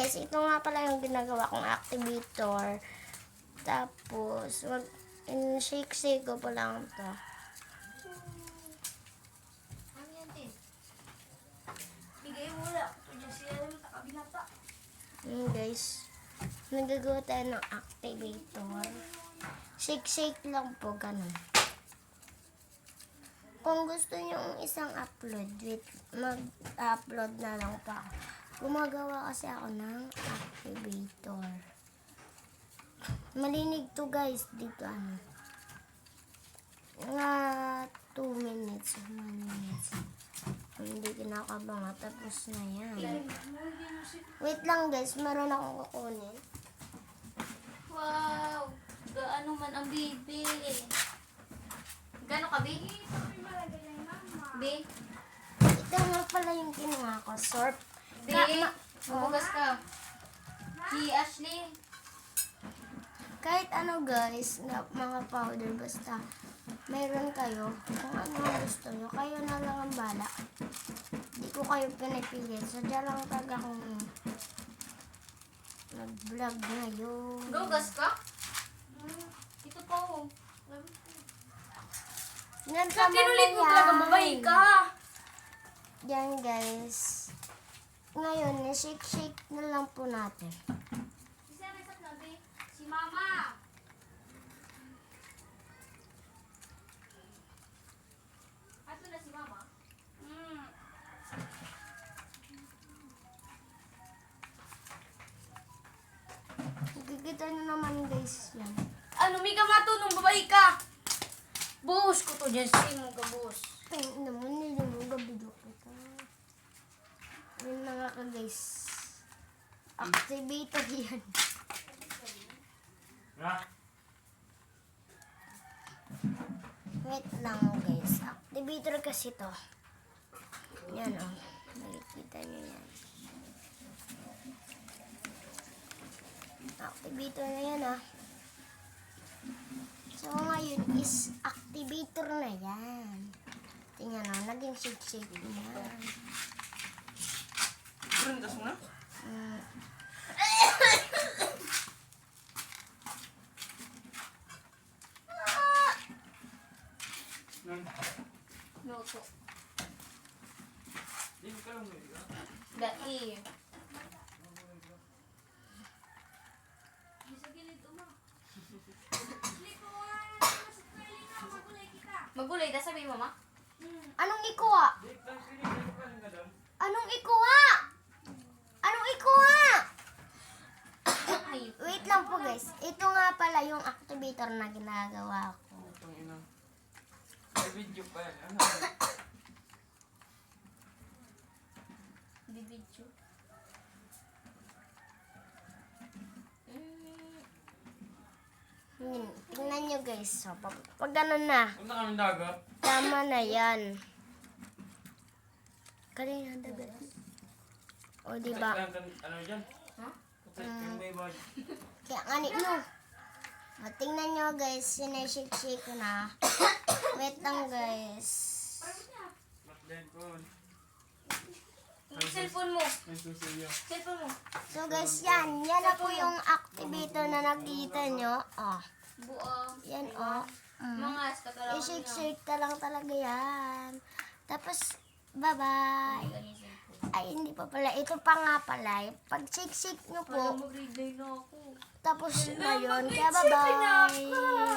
guys, ito nga pala yung ginagawa kong activator. Tapos, shake-shake ko pa lang ito. Ano yan, Tin? Bigay mo wala. Ito dyan sila naman takabinata. Guys, nagagawa tayo ng activator. Shake-shake lang po, ganun. Kung gusto nyo isang upload, mag-upload na lang pa ako. Gumagawa kasi ako ng activator. Malinig to guys, dito mga 2 minutes, 1 minutes. Hindi kinakabanga, tapos na yan. Wait lang guys, meron akong kukunin. Wow! Gaano man ang bibi. Gano'n ka, Bi? Bi? Ito nga pala yung kinuha ko, sorb. Bi? Mabugas ka. Si Ashley. Kahit ano guys, mga powder, basta mayroon kayo, kung ano ang gusto nyo, kayo na lang ang bala. Hindi ko kayo pinipilit. Sadya lang talaga akong nag-vlog ngayon. Mabugas ka? Ito pa, oh. Yan Sa kinulit mo talaga, babae ka. Yan guys. Ngayon, shake-shake na lang po natin. Si Mama. Ato na si Mama? Nakikita nyo naman guys yan. Ano, may ka matulong, babae ka. Buhos ko to dyan. Sige mo ka, buhos. Ay, naman nila mo gabidyo kita. Yun na nga ka guys. Activator yan. Wait lang guys. Activator kasi to. Yan o. Nakikita nyo yan. Activator na yan ah. So ngayon is activator na yan. Tingnan o. Naging shake-shake na yan. Printas mo na? Noto. Di ka lang may Dai. Sa gilid uma. Magulay ta sabi mama. Anong ikuha? Anong ikuha? Anong ikuha? Ay, Wait lang po guys. Ito nga pala yung activator na ginagawa ko. Itong ina. May video pa yan. Ano? bibidyo. Tingnan nyo guys. So, pag ganun na, Kung na kami dagat. tama na yan. Kanina dagat. O diba? Ano dyan? Ha? Yung may bag. Kaya ngani no. O, tingnan nyo guys. Sinashake-shake ko na. Wait lang guys. Back then po. Yung cellphone mo. May susuyo. Cellphone mo. So guys, yan. Yan na po yung activator na nakita nyo. Oh. Buo. Yan oh. Mga katalawan I-shake-shake ka lang talaga yan. Tapos, bye-bye. Ay, hindi pa pala. Ito pa nga pala. Pag shake-shake nyo po, Mag-grade 9 na ako. tapos na yun. Kaya bye-bye.